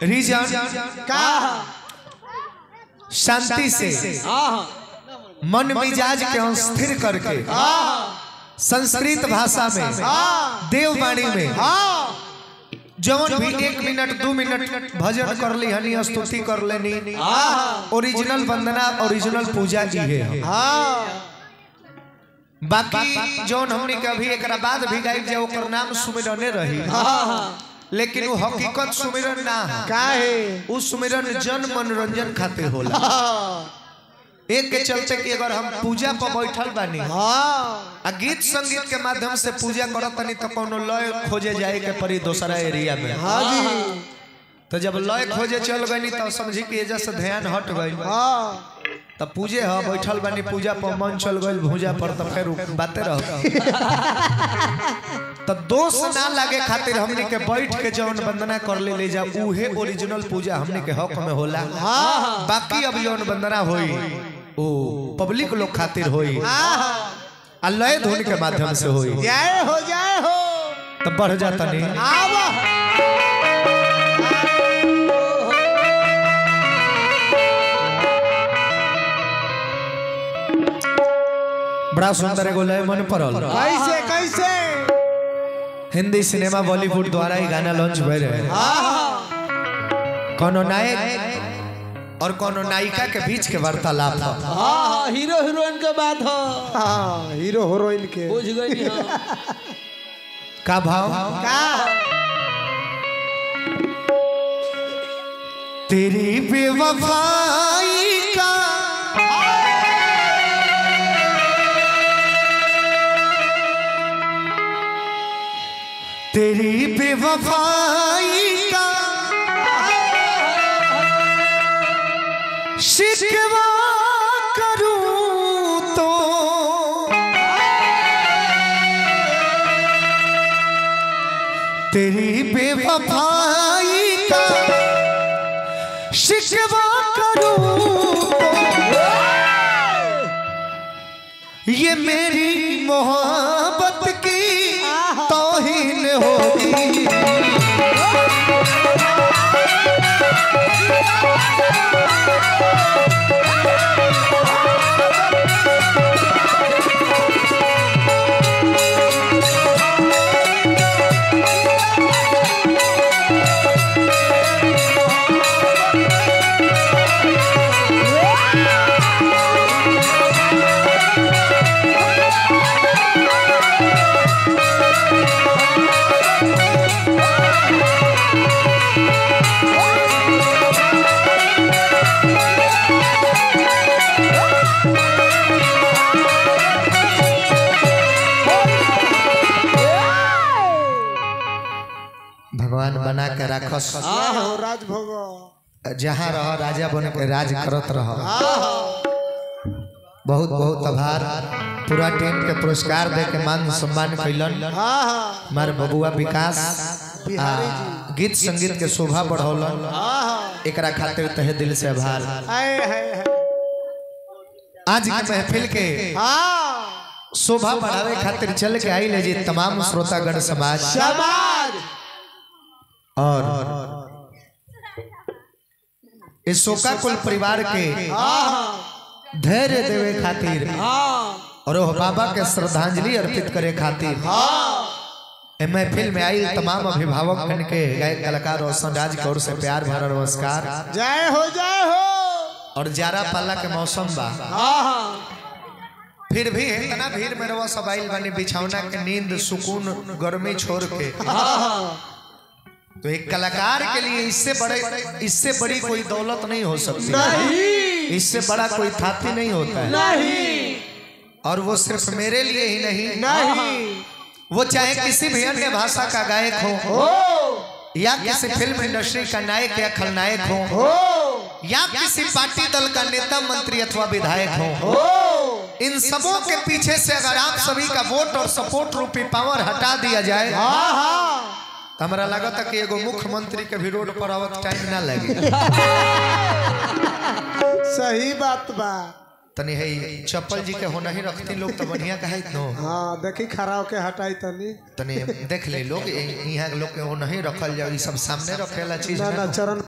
Reason का शांति से मन मिजाज के स्थिर करके संस्कृत भाषा में देववाणी में जौन भी 1 मिनट 2 मिनट भजन कर ली हनी स्तुति कर लेनी ओरिजिनल वंदना ओरिजिनल पूजा की है। बाकी जौन हमने कभी एक बाद भी गायब जाओ कर नाम सुमिरने रही लेकिन वो हकीकत सुमिरन ना काहे वो सुमिरन जन मनोरंजन खातिर होला। एक के चलते कि अगर हम पूजा पर बैठल बानी आ गीत संगीत के माध्यम से पूजा करत तनी तो कोनो लय खोजे जाए के पड़ी दूसरा एरिया में। हाँ जी तो जब लय खोजे चल गई तो समझी कि एजा से ध्यान हट गई तब पूजे ह बैठल बानी पूजा पर मन चल गई भूजा पर तो फिर बातें रह तो दोष ना लागे खातिर हमने के बैठ के जौन वंदना कर ले जा उहे ओरिजिनल पूजा हमने के हक में होला। बाकी अब जौन वंदना होई ओ पब्लिक लोग खातिर होई आ लय धुन के माध्यम से होई जय हो तब बढ़ जाता नहीं बड़ा सुंदर एगो लय मन पड़ल। कैसे कैसे हिंदी सिनेमा बॉलीवुड द्वारा ही गाना लॉन्च भय रहे कोनो नायक और कोनो नायिका के बीच के वार्तालाप हीरो हीरोइन के बात हो। हीरो हीरोइन के बुझ गई का भाव का तेरी बेवफाई का तेरी बेवफाई का शिकवा करूं तो तेरी बेवफाई का शिकवा करूं तो ये मेरी मोहब्बत की तौहीन होगी। भगवान बना के रखस राजभोग जहाँ रह राजा बन के राज करत रह। बहुत बहुत आभार पूरा टीम के पुरस्कार दे के मान सम्मान कैलन हमारे बबुआ विकास गीत संगीत के शोभा बढ़ौलन एकरा खातिर तहे दिल से आभार। आज की महफिल के शोभा बढ़ावे खातिर चल के आई ले जी तमाम श्रोतागण समाज और इस शोकाकुल परिवार के धैर्य देवे खातिर और वो बाबा के श्रद्धांजलि अर्पित करे खातिर महफिल में आई तमाम अभिभावक के गायक कलाकार रोशन राज की ओर से प्यार भरा नमस्कार। जय हो और जारा पाला के मौसम बा फिर भी इतना भीड़ में रवा सब आइल बानी बिछौना के नींद सुकून गर्मी छोड़ के तो एक कलाकार के लिए इससे बड़ी कोई दौलत नहीं हो सकती नहीं। इससे बड़ा कोई थाती नहीं होता है नहीं। और वो सिर्फ मेरे लिए ही नहीं वो चाहे किसी भी अन्य भाषा का गायक हो या किसी फिल्म इंडस्ट्री का नायक या खलनायक हो या किसी पार्टी दल का नेता मंत्री अथवा विधायक हो इन सबों के पीछे से अगर आप सभी का वोट और सपोर्ट रूपी पावर हटा दिया जाए तो हमारा लगा था कि एगो मुख्यमंत्री के भी रोड पर आवत टाइम ना लगे। सही बात बा तनी है चप्पल जी के होना ही रखती लोग तो बढ़िया कहे नो। हाँ देखी खड़ा होके हटाई तनी देख ले लोग यहाँ लोग के होना ही रखल जाए सब सामने रखेला चीज ना चरण